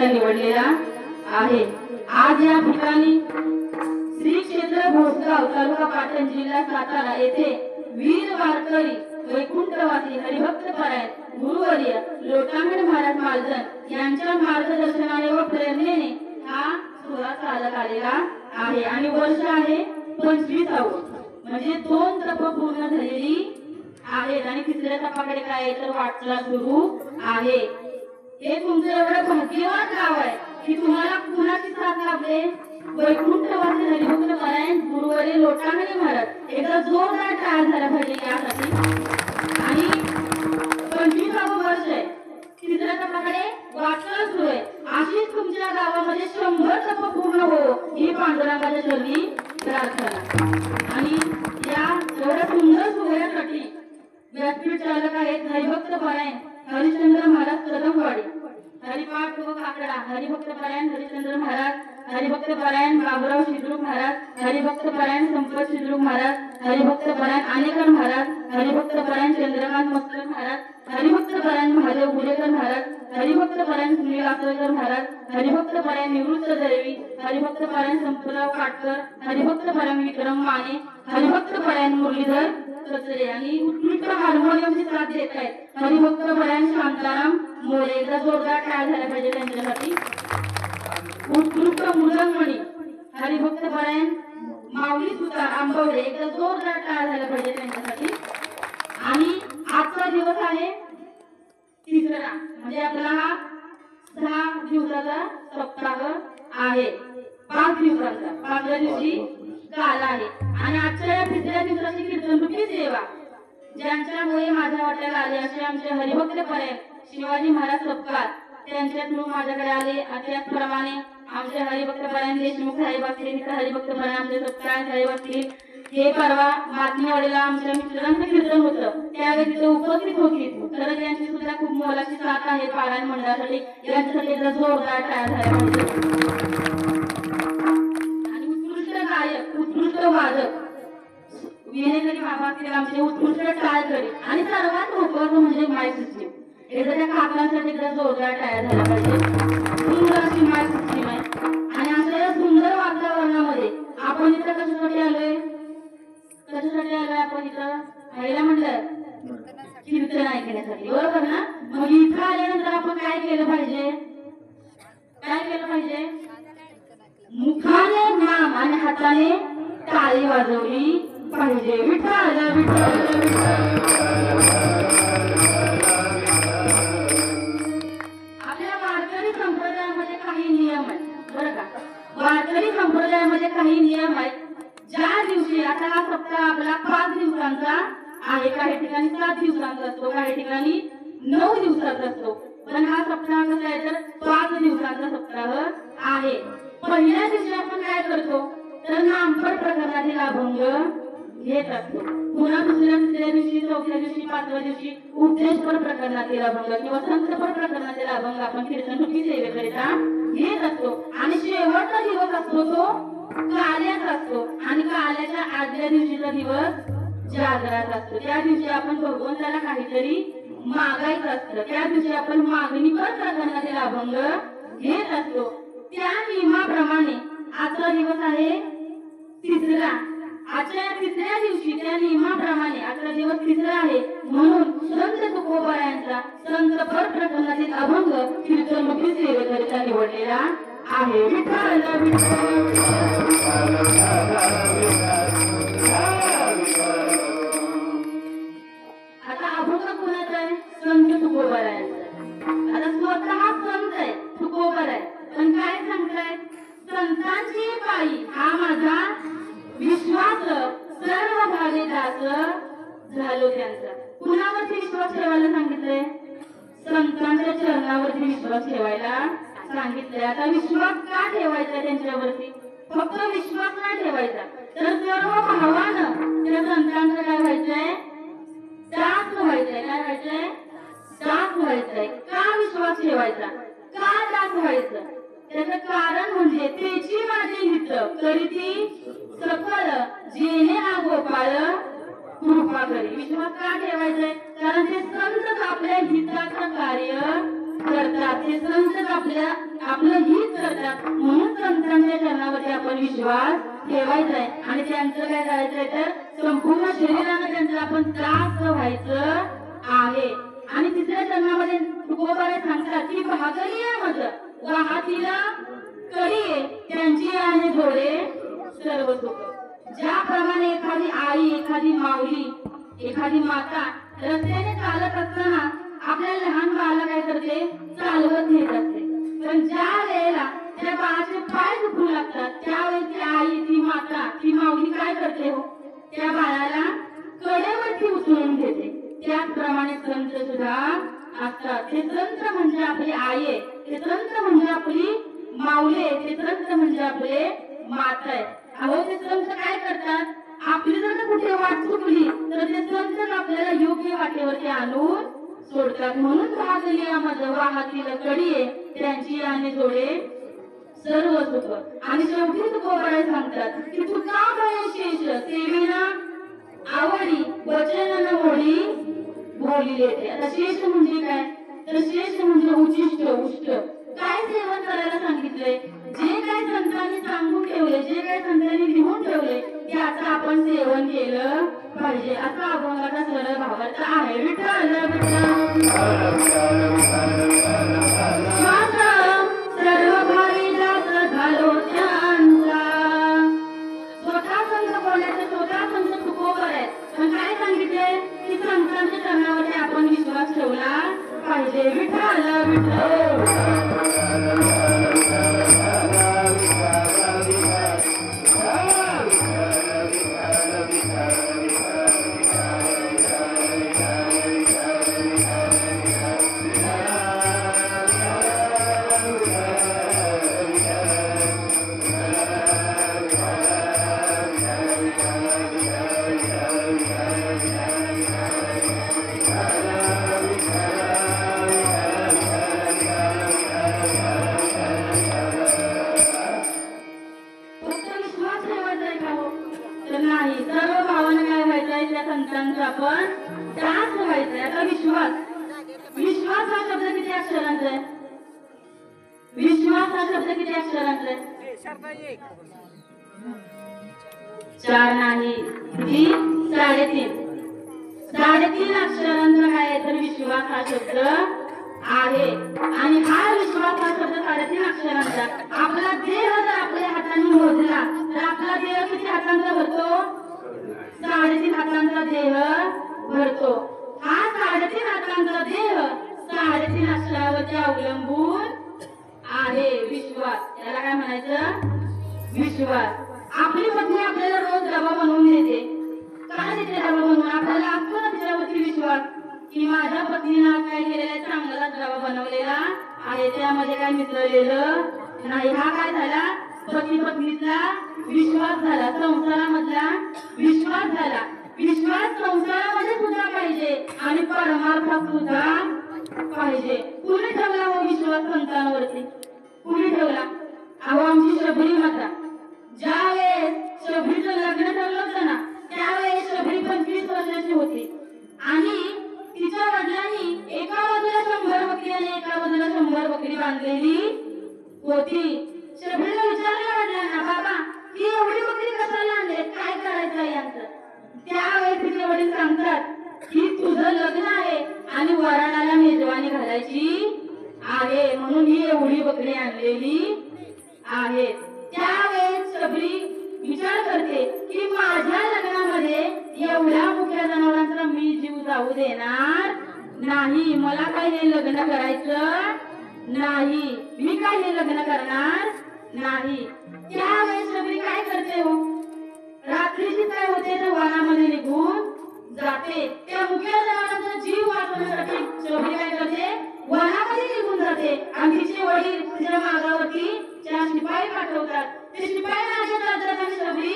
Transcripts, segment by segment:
करायचा निवडलेला आहे। आज या ठिकाणी श्री क्षेत्र भोसगाव तालुका पाटण जिल्हा सातारा येथे वीर वारकरी वैकुंठवासी हरिभक्त परायण गुरुवर्य लोटांगण महाराज मालजन यांच्या मार्गदर्शनाने व प्रेरणेने हा सोहळा चालत आलेला आहे आणि वर्ष आहे 25वे, म्हणजे 2 तप पूर्ण झालेली आहेत आणि 3ऱ्या तपाकडे काय तर वाटचाल सुरू आहे। हे तुमचं एवढं भाग्यवान गाव आहे की तुम्हाला कुणाची साथ लाभले, वैकुंठवासी हरिभक्त परायण गुरुवर्य लोटांगणे महाराज। एकदा जोरदार टाळ झाला पाहिजे यासाठी। आणि 25वे वर्ष आहे, 3ऱ्या तपाकडे वाटचाल सुरू आहे। अशीच तुमच्या गावामध्ये 100 तप पूर्ण हो ही पांडुरंगाच्या चरणी प्रार्थना। आणि या एवढ्या सुंदर सोहळ्यासाठी व्यासपीठ चालक आहेत हरिभक्त परायण हरिश्चंद्र महाराज कदमवाडी, हरिपाठ व काकडा हरिभक्त परायण हरिश्चंद्र महाराज, हरिभक्त परायण बाबुराव शिद्रुक महाराज, हरिभक्त परायण संपत शिद्रुक महाराज, हरिभक्त परायण आनेकर महाराज, हरिभक्त परायण चंद्रकांत मस्कर महाराज, हरिभक्त परायण महादेव गुलेकर महाराज, हरिभक्त परायण सुनील आसळकर महाराज, हरिभक्त परायण निवृत्त दैवी, हरिभक्त परायण संपतराव काटकर, हरिभक्त परायण विक्रम माने, हरिभक्त परायण मुरलीधर कचरे आणि उत्कृष्ट हार्मोनियमची साथ देत आहेत हरिभक्त परायण शांताराम मोरे। एकदा जोरदार टाळ झाला पाहिजे त्यांच्यासाठी। उत्कृष्ट मुलंमणी हरिभक्त परायण माऊली सुतार आंबवडे, एकदा जोरदार टाळ झाला पाहिजे त्यांच्यासाठी। आणि आजचा दिवस आहे 3रा, म्हणजे आपला हा 6 दिवसाचा सप्ताह आहे, 5 दिवसांचा। 5व्या दिवशी काल आहे आणि आजच्या या 3ऱ्या दिवसाची कीर्तनरूपी सेवा ज्यांच्यामुळे माझ्या वाट्याला आले असे आमचे हरिभक्त परायण शिवाजी महाराज सपकाळ त्यांच्या थ्रू माझ्याकडे आले। त्याचप्रमाणे आमचे हरिभक्त परायण देशमुख साहेब असतील, हरिभक्त परायण आमचे सपकाळ साहेब असतील। हे परवा मातमीवाडीला आमच्या मित्रांचं कीर्तन होतं, त्यावेळी तिथे उपस्थित होती, तर त्यांची सुद्धा खूप मोलाची साथ आहे पारायण मंडळासाठी। यांच्यासाठी एकदा जोरदार टाळ झाला पाहिजे। आणि उत्कृष्ट गायक उत्कृष्ट वादक विनेकरी बाबा असतील आमचे उत्कृष्ट टाळकरी आणि सर्वात महत्वाचं म्हणजे माईक सिस्टीम। एकदा त्या काकांसाठी एकदा जोरदार टाळ झाला पाहिजे। सुंदर अशी माईक सिस्टीम आहे आणि अशा या सुंदर वातावरणामध्ये आपण इथं कशासाठी आलोय, कशासाठी आलोय आपण इथं पहिला म्हणलं कीर्तन ऐकण्यासाठी, बरोबर ना? मग इथं आल्यानंतर आपण काय केलं पाहिजे, काय केलं पाहिजे? मुखाने नाम आणि हाताने टाळी वाजवली पाहिजे। विठ्ठल विठ्ठल विठ्ठल। आपल्या वारकरी संप्रदायामध्ये काही नियम आहेत, बरं का? वारकरी संप्रदायामध्ये काही नियम आहेत। ज्या दिवशी आता हा सप्ताह आपला 5 दिवसांचा आहे, काही ठिकाणी 7 दिवसांचा असतो, काही ठिकाणी 9 दिवसांचा असतो, पण हा सप्ताह कसा आहे तर 5 दिवसांचा सप्ताह आहे। पहिल्या दिवशी आपण काय करतो तर नामफळ प्रकरणातील अभंग घेत असतो, पुन्हा 2ऱ्या 3ऱ्या दिवशी 4थ्या दिवशी 5व्या दिवशी उपदेशपर प्रकरणातील अभंग किंवा संतपर प्रकरणातील अभंग आपण कीर्तनरूपी सेवेकरिता घेत असतो। आणि शेवटचा दिवस असतो तो काल्याचा असतो आणि काल्याच्या आदल्या दिवशीचा दिवस जागराचा असतो। त्या दिवशी आपण भगवंताला काहीतरी मागायचं असतं, त्या दिवशी आपण मागणीपर प्रकरणातील अभंग घेत असतो। त्या नियमाप्रमाणे आजचा दिवस आहे 3रा। आजच्या 3ऱ्या दिवशी त्या नियमाप्रमाणे आजचा दिवस 3रा आहे, म्हणून संत तुकोबारायांचा संतपर प्रकरणातील अभंग कीर्तनरूपी सेवेकरिता निवडलेला आहे। विठ्ठल विठ्ठल। आता अभंग कोणाचा आहे? संत तुकोबारायांचा। आता स्वतः संत आहे तुकोबाराय, पण काय सांगताय? संतांची पायी हा माझा विश्वास सर्व भावे दास झालो त्यांचा। कुणावरती विश्वास ठेवायला सांगितलंय? संतांच्या चरणावरती विश्वास ठेवायला सांगितलंय। आता विश्वास का ठेवायचा त्यांच्यावरती? फक्त विश्वास नाही ठेवायचा, तर सर्व भावानं त्या संतांचं काय व्हायचंय? दास व्हायचंय। काय व्हायचंय? दास व्हायचंय। का विश्वास ठेवायचा? का दास व्हायचं? त्याचं कारण म्हणजे त्याची माझी हित करीती सकल जेणे हा गोपाळ कृपा करी। विश्वास का ठेवायचाय? कारण ते संत आपल्या हिताचं कार्य करतात। करतात हे संतच आपलं हित करतात म्हणून संतांच्या चरणावरती आपण विश्वास ठेवायचा आहे आणि त्यांचं काय करायचंय तर संपूर्ण शरीराने त्यांचं आपण दास व्हायचं आहे. आणि तिसऱ्या चरणामध्ये तुकोबारे सांगतात की भागली मज वाहतीला कडी त्यांची आहे जोडे सर्व सुख. ज्याप्रमाणे एखादी आई एखादी माऊली एखादी माता रस्त्याने चालत असताना आपल्या लहान बाळाला काय करते चालवत नेत असते. पण ज्या वेळेला त्या बाळाचे पाय दुखू लागतात त्यावेळेस ती आई ती माता ती माऊली काय करते हो त्या बाळाला कडेवरती उचलून घेते. त्याचप्रमाणे संत सुद्धा असतात. हे संत म्हणजे आपली आई आहे, हे संत म्हणजे आपली माऊली आहे, ते संत म्हणजे आपले माता आहे. अहो ते संत काय करतात आपली जर कुठे वाट चुकली तर ते संत आपल्याला योग्य वाटेवरती आणून सोडतात. म्हणून भागली माझं वाहतील कडी त्यांची आणि जोडे सर्व सुख. आणि शेवटी तुकोबारे सांगतात की तुका भय शेष सेविना आवडी वचन न मोडी बोलली येते. आता शेष म्हणजे काय तर शेष म्हणजे उचिष्ट उष्ट. काय सेवन करायला सांगितलंय जे काय संतांनी सांगून ठेवले जे काय संतांनी लिहून ठेवले त्याचं आपण सेवन केलं पाहिजे असा अभंगाचा सरळ भावार्थ आहे. विठ्ठल सर्व भावी जात झालो त्यांचा. स्वतः संत बोलायचं स्वतः संत तुकोबर आहे. पण काय सांगितलंय की संतांच्या चरणावरती आपण विश्वास ठेवला पाहिजे. विठ्ठल विठ्ठल आपण दास व्हायचंय. आता विश्वास विश्वास हा शब्द किती अक्षरांचा आहे विश्वास हा शब्द किती अक्षरांचा आहे 4 नाही किती 3.5 अक्षरांचा काय आहे तर विश्वास हा शब्द आहे. आणि हा विश्वास हा शब्द 3.5 अक्षरांचा. आपला देह जर आपल्या हाताने मोजला तर आपला देह किती हातांचा भरतो 3.5 हातांचा देह भरतो. हा 3.5 हातांचा देह 3.5 अक्षरावरती अवलंबून आहे. विश्वास याला काय म्हणायचं विश्वास. आपली पत्नी आपल्याला रोज डबा बनवून देते. काय देते डबा बनवून आपल्याला असतो ना तिच्यावरती विश्वास की माझ्या पत्नीनं काय केलेला चांगला डबा बनवलेला आहे त्यामध्ये काय मिसळलेलं नाही. हा काय झाला पती पत्नीतला विश्वास झाला संसारामधला विश्वास झाला. विश्वास संसारामध्ये सुद्धा पाहिजे आणि परमार्थात सुद्धा पाहिजे. कुणी ठेवला हो विश्वास संतांवरती कुणी ठेवला. अहो आमची शबरी माता ज्या वेळेस शबरीचं लग्न ठरलं होतं ना त्यावेळेस शबरी 25 वर्षाची होती आणि तिच्या वडिलांनी एका बाजूला 100 बकरी आणि एका बाजूला 100 बकरी बांधलेली होती. शबरीला विचारलं वडिलांना बाबा ही एवढी बकरी कशाला आणले काय करायचं यांचं. त्यावेळेस तिचे वडील सांगतात की तुझं लग्न आहे आणि वराडाला मेजवानी घालायची आहे म्हणून ही एवढी बकरी आणलेली आहे. त्यावेळेस शबरी विचार करते की माझ्या लग्नामध्ये एवढ्या मुख्य जनावरांचा मी जीव जाऊ देणार नाही. मला काय हे लग्न करायचं नाही. मी काय हे लग्न करणार नाही. त्यावेळेस शबरी काय करते हो रात्रीची काय होते तर वनामध्ये निघून जाते. त्या मुख्य जनावरांचा जीव वाचवण्यासाठी शबरी काय करते वनामध्ये निघून जाते आणि तिचे वडील तिच्या मागावरती 4 शिपाई पाठवतात. ते शिपाई मागे जातात आणि शबरी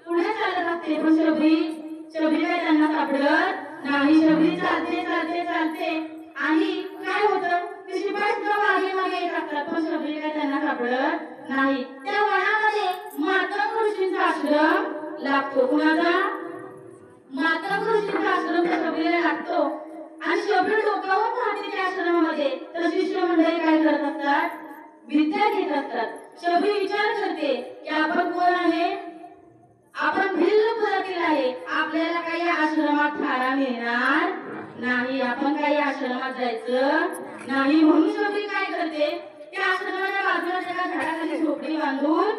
पुढे चालत असते. पण शबरी काय त्यांना सापडत नाही. शबरी चालते चालते चालते आणि काय होतं ते शिपाई सुद्धा मागे मागे येत असतात पण शबरी काय त्यांना सापडत नाही. त्या वनामध्ये मातंग ऋषींचा आश्रम लागतो. कुणाचा मातंग ऋषींचा आश्रम त्या शबरीला लागतो आणि शबरी डोकावून राहते त्या आश्रमामध्ये. तर शिष्य मंडळी काय करत असतात? विद्या घेत असतात। शबरी विचार करते की आपण कोण आहे? आपण भिल्ल कुलातील आहे, आपल्याला काही आश्रमात थारा मिळणार नाही, आपण काही आश्रमात जायचं नाही। म्हणून शबरी काय करते? त्या आश्रमाच्या बाजूला एका झाडाखाली झोपडी बांधून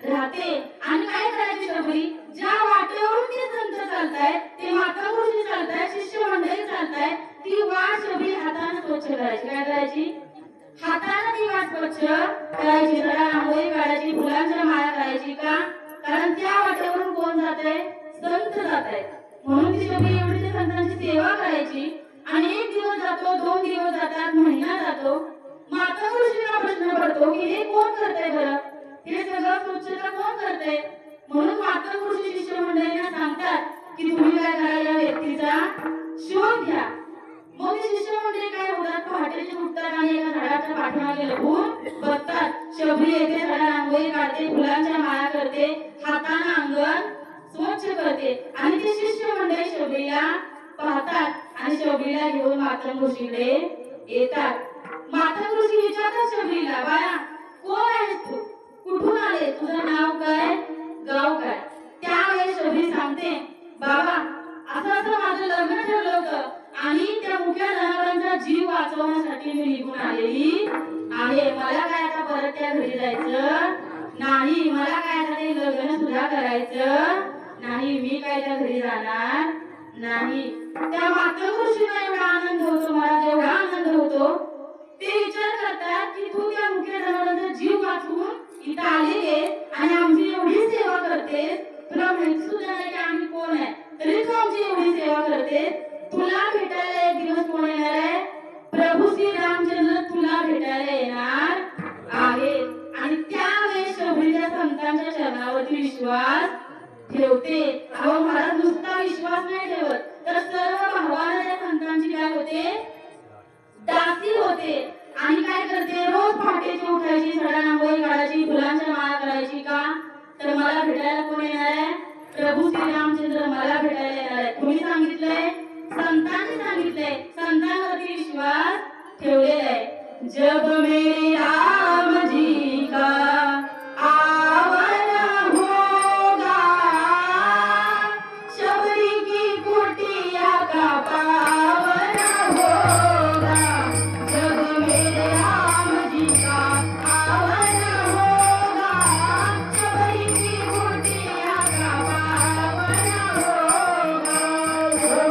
राहते। आणि काय करायची शबरी? ज्या वाटेवरून ते संत चालतायत, ते माता ऋषी चालतायत, शिष्य मंडळी चालतायत, ती वाट शबरी हाताने स्वच्छ करायची। काय करायची? हाताने ती वाट स्वच्छ करायची, सडा रांगोळी काढायची, फुलांच्या माळा करायची। का? कारण त्या वाटेवरून कोण जाते? संत जातायत। म्हणून ती शबरी एवढी त्या संतांची सेवा करायची। आणि एक दिवस जातो, 2 दिवस जातात, महिना जातो, माता ऋषींना प्रश्न पडतो की हे कोण करतंय बरं? हे सगळं स्वच्छता कोण करतंय? म्हणून माता ऋषी शिष्य मंडळींना सांगतात की तुम्ही काय करा, या व्यक्तीचा शोध घ्या। मग ते शिष्य मंडळी काय होतात? पहाटेचे उठतात आणि एका झाडाच्या पाठीमागे लपून बसतात। शबरी येते, सडा रांगोळी काढते, फुलांच्या माळा करते, हाताने अंगण स्वच्छ करते। आणि ते शिष्य मंडळी शबरीला पाहतात आणि शबरीला घेऊन माता ऋषीकडे येतात। माता ऋषी विचारतात शबरीला, बाळा कोण आहेस तू? कुठून आले? तुझं नाव काय? गाव काय? त्यावेळेस शबरी सांगते, बाबा असं असं माझं लग्न ठरलं होतं आणि त्या मुख्य जनावरांचा जीव वाचवण्यासाठी मी निघून आलेली आहे। मला काय आता परत त्या घरी जायचं नाही, मला काय आता ते लग्न सुद्धा करायचं नाही, मी काय त्या घरी जाणार नाही। त्या माता ऋषीला एवढा आनंद होतो, मला जेवढा आनंद होतो, ते विचार करतात की तू त्या मुख्य जनावरांचा जीव वाचवून इथं आलेली आणि आमची एवढी सेवा करते, तुला माहिती सुद्धा नाही की आम्ही कोण आहे, तरी तू आमची एवढी सेवा करते। तुला भेटायला एक दिवस कोण येणार आहे? प्रभू श्री रामचंद्र तुला भेटायला येणार आहे। आणि त्यावेळेस शबरी त्या संतांच्या चरणावरती विश्वास ठेवते। अहो महाराज, नुसता विश्वास नाही ठेवत, तर सर्व भावाने त्या संतांची काय होते? दासी होते। आणि काय करते? रोज पहाटेची उठायची, सडा रांगोळी काढायची, फुलांच्या माळा करायची। का? तर मला भेटायला कोण येणार आहे? प्रभू श्री रामचंद्र मला भेटायला येणार आहे। तुम्ही सांगितलंय, संतांनी सांगितलंय, संतांवरती विश्वास ठेवलेला आहे। जब मेरे राम जी का आवन होगा, शबरी की कुटिया का पावन होगा। जब मेरे राम जी का आवन होगा, शबरी की कुटिया का पावन होगा। जब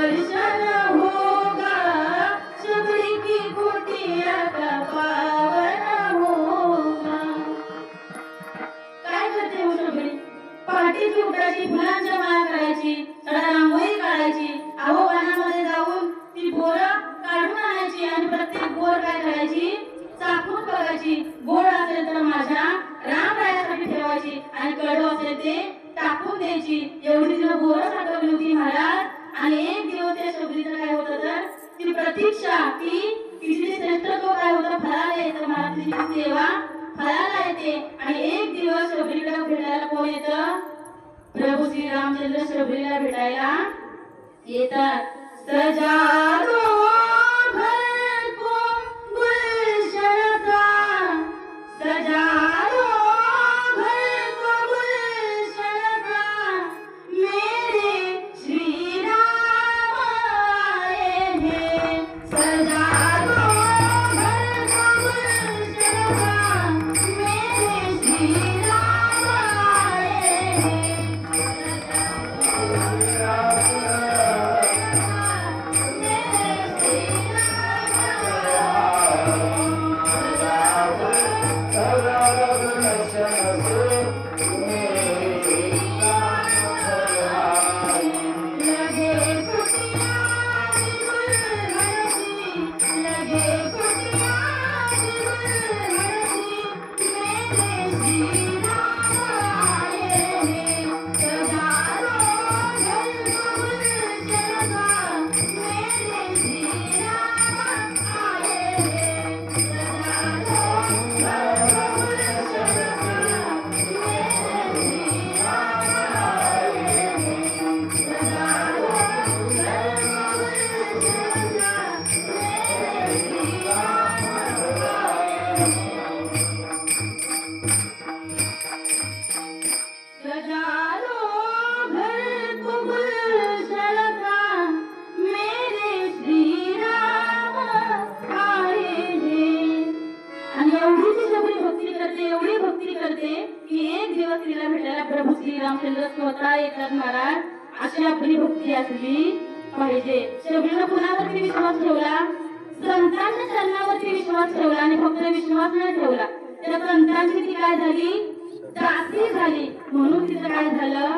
दर्शन होगा शबरी की कुटिया का पावन होगा। काय करते हो शबरी? पहाटेची उठायची, फुलांच्या माळा करायची, रांगोळी काढायची, अहो वनामध्ये जाऊन ती बोरं काढून आणायची आणि प्रत्येक बोर काय करायची, चाखून बघायची, गोड असेल तर माझ्या रामरायासाठी ठेवायची आणि कडू असेल ते टाकून द्यायची। एवढी तिनं बोरं साठवली होती महाराज। आणि एक दिवस त्या शबरीचं काय होतं तर ती प्रतीक्षा, ती तिची श्रेष्ठत्व काय होतं, फळाला येतं महाराज, तिची सेवा फळाला येते। आणि एक दिवस शबरीला भेटायला कोण येतं? प्रभू श्री रामचंद्र शबरीला भेटायला येतात। सजालो घर को गुलशन का, सजालो घर को गुलशन का, मेरे श्री राम आए हैं। सजालो घर को गुलशन का, मेरे श्री राम आए हैं। प्रभू श्री रामचंद्र स्वतः येतात महाराज। अशी आपली भक्ती असली पाहिजे। शबरीनं कुणावरती विश्वास ठेवला? संतांच्या चरणावरती विश्वास ठेवला आणि फक्त विश्वास न ठेवला, त्या संतांची ती काय झाली? दासी झाली। म्हणून तिचं काय झालं?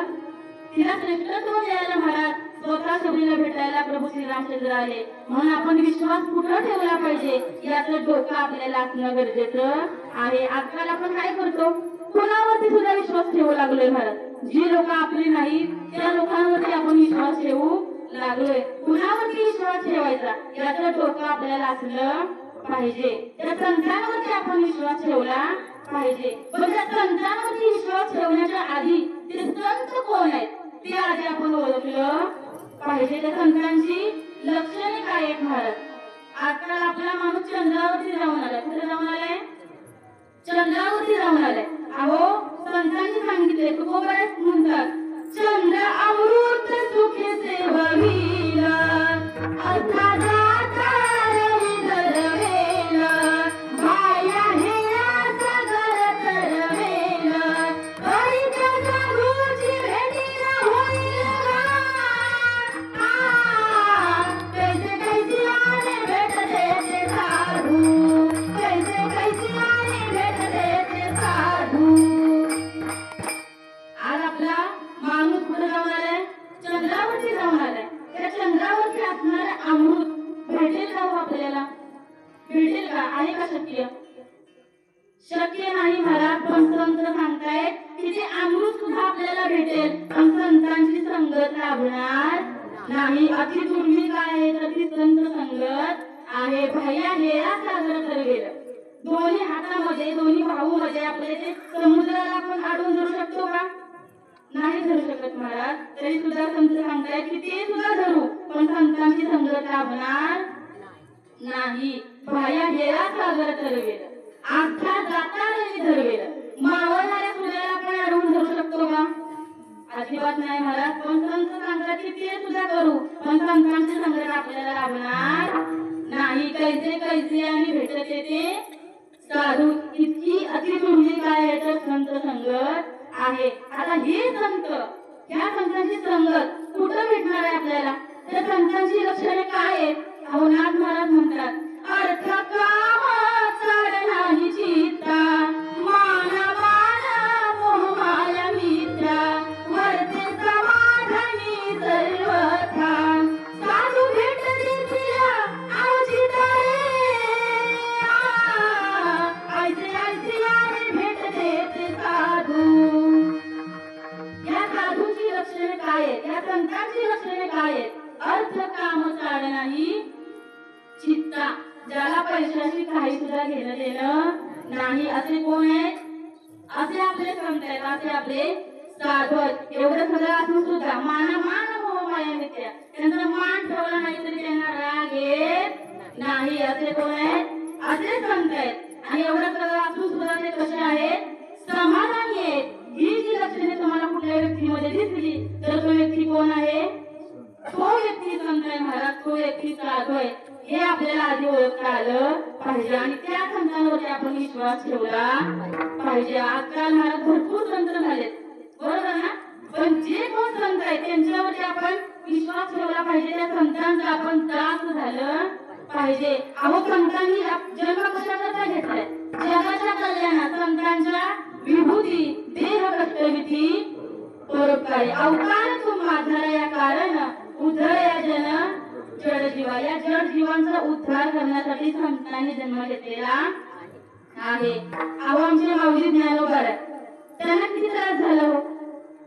तिला श्रेष्ठत्व द्यायला महाराज स्वतः शबरीला भेटायला प्रभू श्री रामचंद्र आले। म्हणून आपण विश्वास कुठं ठेवला पाहिजे याचं डोकं आपल्याला असणं गरजेचं आहे। आजकाल आपण काय करतो? कुणावरती सुद्धा विश्वास ठेवू लागलोय महाराज। जी लोक आपली नाही त्या लोकांवरती आपण विश्वास ठेवू लागलोय। कुणावरती विश्वास ठेवायचा याचं डोकं आपल्याला असलं पाहिजे। त्या संतांवरती आपण विश्वास ठेवला पाहिजे। पण त्या संतांवरती विश्वास ठेवण्याच्या आधी ते संत कोण आहेत ते आधी आपण ओळखलं पाहिजे। त्या संतांची लक्षणे काय आहेत महाराज? आजकाल आपला माणूस चंद्रावरती जाऊन आलाय। कुठे जाऊन आलाय? चंद्रावरती जाऊन आलाय। अहो संतांनी सांगितले, तुकोबाराय म्हणतात, चंद्र अमृत सुखे सेवविला, अर्धा जाता रवी दरवेला, भाया हेया सागर तरवेला, हरिच्या जागृती भेटीला होईल गा। कैसे कैसे आले भेट देते साधू, कैसे कैसे आले भेट देते साधू। आज आपला माणूस कुठे जाऊन आलाय? चंद्रावरती जाऊन आलाय। त्या चंद्रावरती असणारं अमृत भेटेल का आपल्याला? भेटेल का? आहे का शक्य? शक्य नाही महाराज। पण संत सांगतायत की ते अमृत सुद्धा आपल्याला भेटेल, पण संतांची संगत लाभणार नाही। अति दुर्मिळ आहे तर ती संत संगत आहे। भैया हेरा सागर तरवेल, दोन्ही हातामध्ये दोन्ही भाऊ मध्ये आपले ते समुद्राला आपण अडवून धरू शकतो का? नाही धरू शकत महाराज। तरी सुद्धा संत सांगतायत की ते सुद्धा धरू, पण संतांची संगत लाभणार नाही। भाया हेरा सागर तरवेल, आख्या जाता रवी धरवेल, मावळणाऱ्या सूर्याला आपण अडवून धरू शकतो का? अजिबात नाही महाराज। पण संत सांगतात की ते सुद्धा करू, पण संतांची संगत आपल्याला लाभणार नाही। कैसे कैसे आणि भेटते ते साधू, इतकी अति दुर्मिळ आहे तर संत संगत आहे। आता हे संत, ह्या संतांची संगत कुठं भेटणार आहे आपल्याला? त्या संतांची अहो नाथ महाराज म्हणतात अर्थ काम चालणारी चित्ता मान मान मोह माया मित्रा वर्ते समाधानी सर्वथा साधू भेट देतीला आवचिता ऐसे ऐसे यारे भेट देते साधू. या साधूची लक्षणे काय आहेत, या संतांची लक्षणे काय आहेत? अर्थ काम चालणारी चित्ता, ज्याला पैशाशी काही सुद्धा घेणं देणं नाही, असे कोण आहेत? असे आपले संत आहेत, असे आपले साधू आहेत. एवढं सगळं असून सुद्धा मान मोह माया मित्या, त्यांचा मान ठेवला नाही तरी त्यांना राग येत नाही, असे कोण आहेत? असे संत आहेत. आणि एवढं सगळं असून सुद्धा ते कसे आहेत? समाधानी आहेत. ही जी लक्षणे तुम्हाला कुठल्या व्यक्तीमध्ये दिसली तर तो व्यक्ती कोण आहे? तो व्यक्ती संत आहे महाराज, तो व्यक्ती साधू आहे, हे आपल्याला आधी ओळखता आलं पाहिजे आणि त्या संतांवरती आपण विश्वास ठेवला पाहिजे. आजकाल महाराज भरपूर संत झालेत, बरोबर ना? पण जे कोण संत आहेत त्यांच्यावरती आपण विश्वास ठेवला पाहिजे, त्या संतांचा आपण दास झालं पाहिजे. अहो संतांनी जन्म कशाकरता घेतलाय? जगाच्या कल्याणात. संतांच्या विभूती देह कष्टविधी परोपकारी अवतार तुम्हा या कारण उद्धर या जन जड जीवा, या जड जीवांचा उद्धार करण्यासाठी संतांनी जन्म घेतलेला आहे. अहो आमचे माऊली ज्ञानोबा त्यांना किती त्रास झाला हो,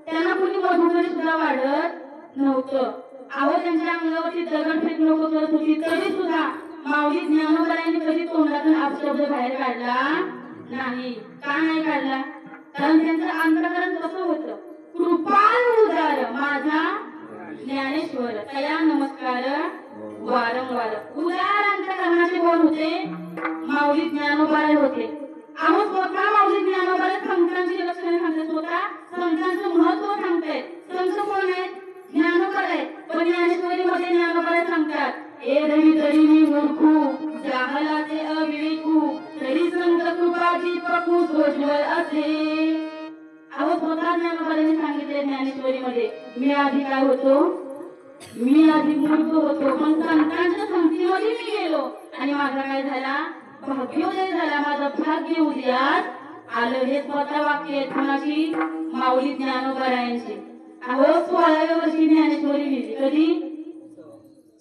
त्यांना कुणी मधुमेह सुद्धा वाढत नव्हतं. अहो त्यांच्या अंगावरती दगडफेक लोक करत होती तरी सुद्धा माऊली ज्ञानोबरायांनी कधी तोंडातून अपशब्द बाहेर काढला नाही. का नाही काढला? कारण त्यांचं अंतःकरण कसं होतं? कृपाळू उदार माझा ज्ञानेश्वर तया नमस्कार वारंवार. उदार अंतःकरणाचे कोण होते? माऊली ज्ञानोबाराय होते. अहो स्वतः माऊली ज्ञानोबाराय संतांची लक्षणे सांगतात, स्वतः संतांचं महत्व सांगतायत. संत कोण आहेत? ज्ञानोबाराय. पण ज्ञानेश्वरी मध्ये ज्ञानोबाराय सांगतात ए रवी तरी मी मूर्खू जाहलाचे अविवेकू तरी संत कृपाची प्रभू सोज्वल असे. अहो स्वतः ज्ञानोबारांनी सांगितले ज्ञानेश्वरी मध्ये, मी आधी काय होतो? मी आधी मूर्ख होतो, पण संतांच्या संगतीमध्ये मी गेलो आणि माझा काय झाला? भाग्योदय झाला, माझं भाग्य उदयास आलं. हे स्वतः वाक्य आहेत कोणाची? माऊली ज्ञानोबारायांची. अहो 16व्या वर्षी ज्ञानेश्वरी लिहिली. कधी?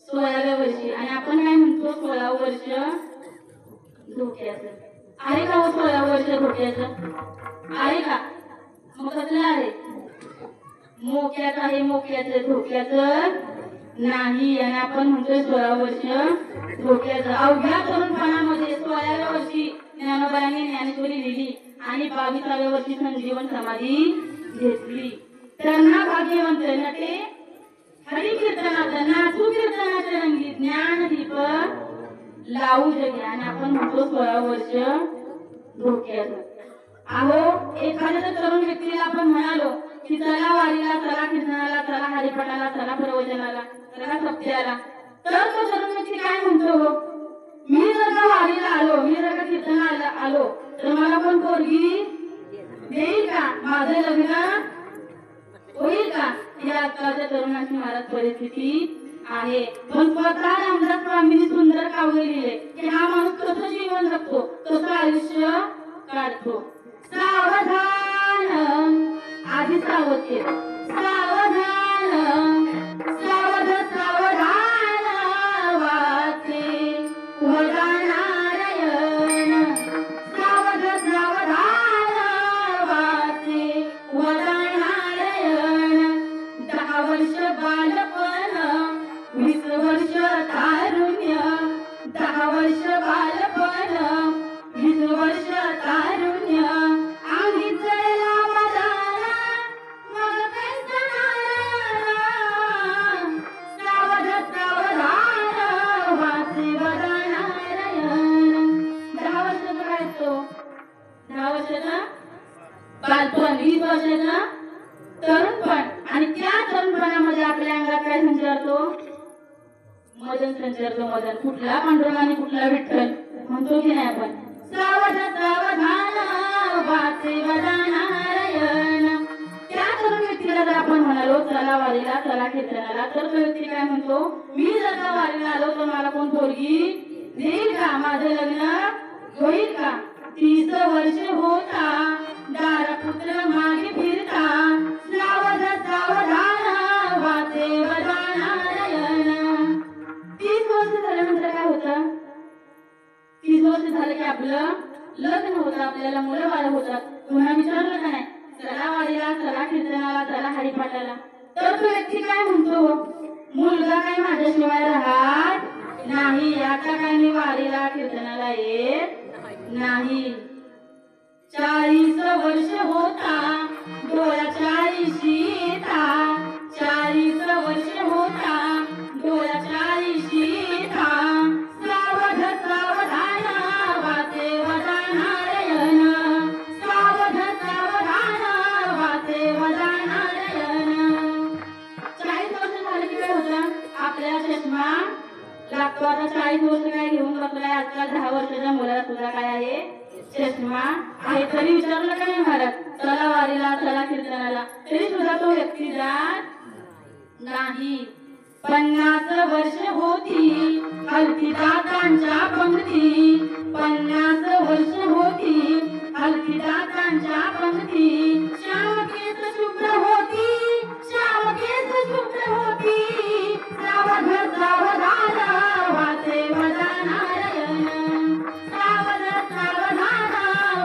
16व्या वर्षी. आणि आपण काय म्हणतो 16वं वर्ष धोक्याचं आहे का? 16वं वर्ष धोक्याचं आहे का? मग कसलं आहे? मोक्याचं आहे, मोक्याचं, धोक्याचं नाही. आणि आपण म्हणतोय 16 वर्ष धोक्याचं. अवघ्या तरुणपणामध्ये 16व्या वर्षी ज्ञानोबारांनी ज्ञानेश्वरी लिहिली आणि 22व्या वर्षी संजीवन समाधी घेतली. त्यांना भाग्यवंत नटे हरिकीर्तनाचं नाचू कीर्तनाचे रंगी ज्ञानदीप लावू जगे. आणि आपण म्हणतो 16 वर्ष धोक्याचं. अहो एखाद्या तरुण व्यक्तीला आपण म्हणालो की चला वारीला, चला कीर्तनाला, चला हरिपाठाला, चला प्रवचनाला, चला सप्त्याला, तर तो तरुण व्यक्ती काय म्हणतो? हो मी जर का वारीला आलो, मी जर का कीर्तनाला आलो तर मला कोण पोरगी देईल का? माझं लग्न होईल का? या आजकालच्या तरुणाची महाराज परिस्थिती आहे. पण स्वतः रामदास स्वामींनी सुंदर काव्य लिहिले की हा माणूस कसं जीवन जगतो, कसं आयुष्य काढतो. सावधान आधी सावध केलं, सावधान सावध सावधान वाचे वदनारायण, सावध सावधान वाचे वदनारायण. 10 वर्ष बालपण 20 वर्ष तारुण्य, 10 वर्ष बालपण 20 वर्ष तारुण्य. आम्ही जळला मदाना मग कैसा नारायण, सावध सावधान वाचे वदनारायण. 10 वर्षाचा काय तो? 10 वर्षाचा बालपण, 20 वर्षाचा तरुणपण. आणि त्या तरुणपणामध्ये आपल्या अंगात काय संचारतो? मदन संचारतो. मदन कुठला? पांडुरंग आणि कुठला? विठ्ठल म्हणतो की नाही आपण? सावध सावधान वाचे वदनारायण. त्या तरुण व्यक्तीला जर आपण म्हणालो चला वारीला चला कीर्तनाला तर तो व्यक्ती काय म्हणतो मी जर का वारीला आलो तर मला कोण पोरगी देईल का माझं लग्न होईल का 30 वर्ष होता दारपुत्र मागे फिरता सावध सावधान वाचे वदानारायण 30 वर्ष झाल्यानंतर काय होतं 30 वर्ष झालं की आपलं लग्न होतं आपल्याला मुलं बाळ होतात पुन्हा विचारलं का नाही चला वारीला चला कीर्तनाला चला हरिपाठाला तर तो व्यक्ती काय म्हणतो मुलगा काय माझ्याशिवाय राहत नाही आता काय मी वारीला कीर्तनाला येत नाही 40 वर्ष होता डोळा 40 येता 40 वर्ष होता डोळा 40 येता सावध सावधान वाचे वदानारायण सावध सावधान वाचे वदानारायण 40 वर्ष झाले की काय होतं आपल्या चष्मा लागतो आता 40 वर्ष काय घेऊन बसलाय आजकाल 10 वर्षाच्या मुलाला सुद्धा काय आहे चष्मा आहे तरी विचारलं का नाही महाराज चला वारीला चला कीर्तनाला तरी सुद्धा तो व्यक्ती जात नाही 50 वर्ष होती हलती दातांच्या पंक्ती 50 वर्ष होती हलती दातांच्या पंक्ती श्याम केस शुभ्र होती श्याम केस शुभ्र होती सावध सावधान वाचे वदानारायण सावध सावधान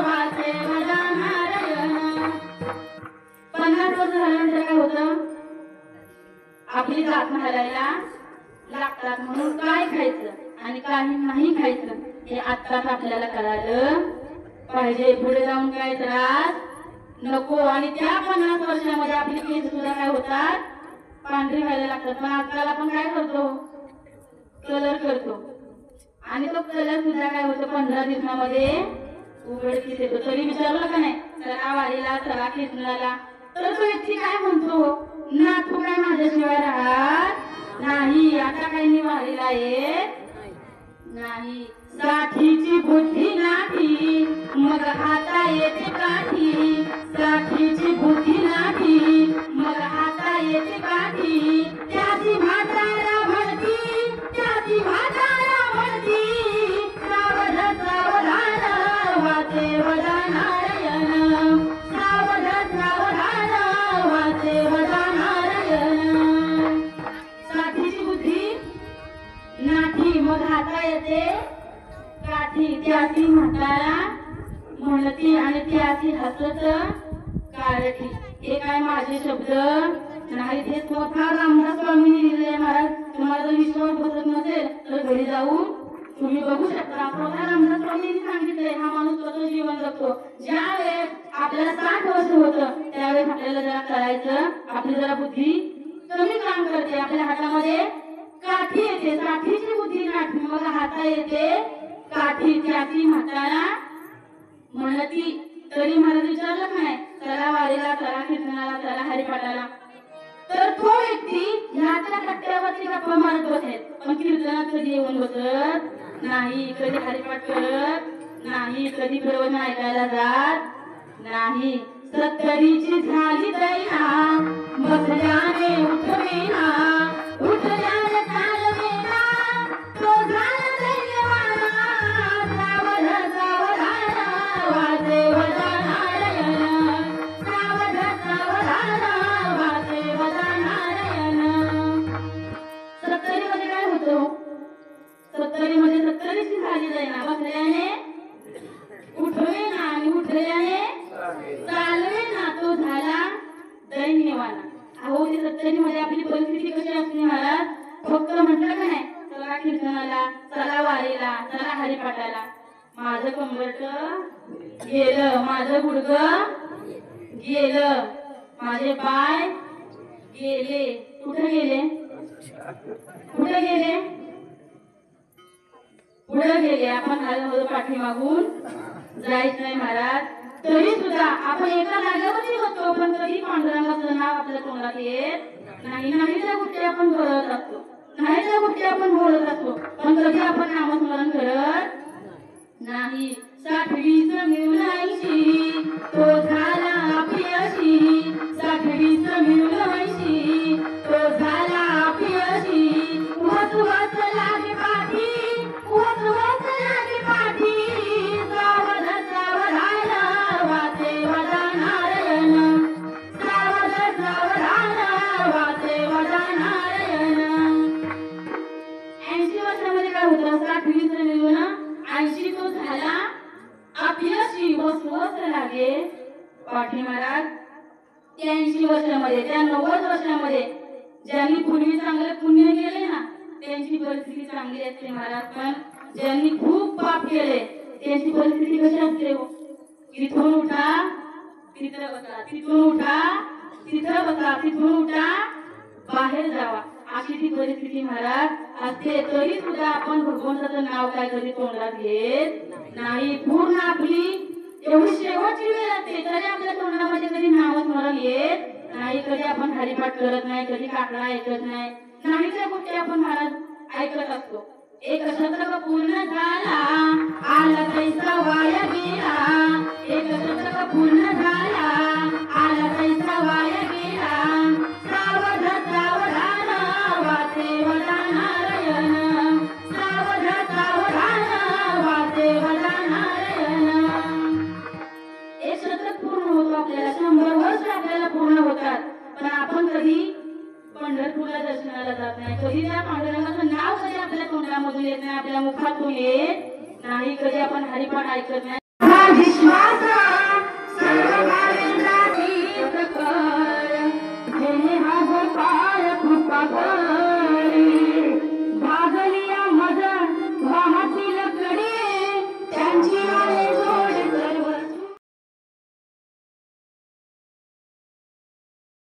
वाचे वदानारायण 50 वर्ष झाल्यानंतर काय होतं आपली जात हलायला लागतात म्हणून काय खायचं आणि काही नाही खायचं हे आत्ताच आपल्याला कळालं पाहिजे पुढे जाऊन काय त्रास नको आणि त्या 50 वर्षामध्ये आपली केस सुद्धा काय होतात पांढरी व्हायला लागतात पण आजकाल आपण काय करतो कलर करतो आणि तो कलर सुद्धा काय होतो 15 दिवसामध्ये उघडकीस येतो तरी विचारलं का नाही चला वारीला चला कीर्तनाला तर तो व्यक्ती काय म्हणतो ना तू काय माझ्याशिवाय राहत नाही आता काही मी वारीला येत नाही साठीची बुद्धी नाही मग हाता येते काठी साठीची बुद्धी नाही मग हाता येते काठी त्याची म्हातारा म्हणती त्याची म्हातारा म्हणती सावध सावधान वाचे वदानारायण सावध सावधान वाचे वदानारायण साठीची बुद्धी नाठी मग हाता येते काठी त्याची म्हातारा म्हणती आणि त्याची हसत काळठी हे काय माझे शब्द नाही ते स्वतः रामदास स्वामींनी लिहिले महाराज तुम्हाला जर विश्वास बसत नसेल तर घरी जाऊन तुम्ही बघू शकता स्वतः रामदास स्वामींनी सांगितले हा माणूस स्वतः जीवन जगतो ज्या वेळेस आपल्याला 60 वर्ष होतं त्यावेळेस आपल्याला जरा करायचं आपली जरा बुद्धी कमी काम करते आपल्या हातामध्ये काठी येते काठीची बुद्धी नाठी मग हाता येते काठी त्याची म्हातारा म्हणती तरी महाराज विचारलं नाही चला वारीला चला कीर्तनाला चला हरिपाठाला तर तो व्यक्ती ह्याच्या कट्ट्यावरती गप्पा मारत बसेल पण कीर्तनात कधी येऊन बसत नाही कधी हरिपाठ करत नाही कधी प्रवचन ऐकायला जात नाही 70ची झाली दैना बसल्याने उठवेना उठल्याने चालवेना तो झाला दैन्यवाना सावध सावधान वाचे वदानारायण सावध सावधान वाचे वदानारायण 70 मध्ये काय होतं 70 मध्ये 70ची झाली दैना बसल्याने उठवेना आणि उठल्याने चालवेना तो झाला दैन्यवाना अहो ती 70 मध्ये आपली परिस्थिती कशी असते महाराज फक्त म्हटलं का नाही चला कीर्तनाला चला वारीला चला हरिपाठाला माझं कंबरट गेलं माझं गुडघं गेलं माझे पाय गेले कुठे गेले कुठे गेले पुढे गेले आपण हळूहळू पाठीमागून जायचं नाही महाराज तरी सुद्धा आपण एका जागेवरती होतो पण कधी पांडुरंगाचं नाव आपल्या तोंडात येत नाही नाही त्या गोष्टी आपण बोलत असतो नाही त्या गोष्टी आपण बोलत असतो पण कधी आपण नामस्मरण करत नाही 60-20 मिळून 80 तो झाला अपयशी 60-20 मिळून 80 तो झाला अपयशी वत वत लागे पाठी वत वत लागे पाठी सावध सावधान वाचे वदा नारायण सावध सावधान वाचे वदा नारायण 80 वर्षामध्ये काय होतं 60-20 मिळून 80 तो झाला अपयशी वसवस लागे पाठी महाराज 83 वर्षामध्ये त्या 90 वर्षामध्ये ज्यांनी पूर्वी चांगले पुण्य केले ना त्यांची परिस्थिती चांगली असते महाराज पण ज्यांनी खूप पाप केले त्यांची परिस्थिती कशी असते इथून उठा तिथं बसा तिथून उठा तिथं बसा तिथून उठा बाहेर जावा अशी ती परिस्थिती महाराज असते तरी सुद्धा आपण भगवंताचं नाव काय कधी तोंडात घेत नाही पूर्ण आपली एवढी शेवटची वेळ असते तरी आपल्या तोंडामध्ये कधी नाव स्मरण येत नाही कधी आपण हरिपाठ करत नाही कधी काकडा ऐकत नाही नाही त्या गोष्टी आपण महाराज ऐकत असतो एक शतक पूर्ण झाला आला तैसा वाया गेला एक शतक पूर्ण झाला आला तैसा वाया गेला सावध सावधान वाचे वदा नारायण सावध सावधान वाचे वदा नारायण एक शतक पूर्ण होतो आपल्याला 100 वर्ष आपल्याला पूर्ण होतात पण आपण कधी पंढरपूरला दर्शनाला जात नाही कधी त्या पांडुरंगाचं नाव कधी आपल्या तोंडामधून येत नाही आपल्या मुखातून येत नाही कधी आपण हरिपाठ ऐकत नाही विश्वास सर्व भावेंद्राची प्रकार जेणे हा गोपाळ कृपा कर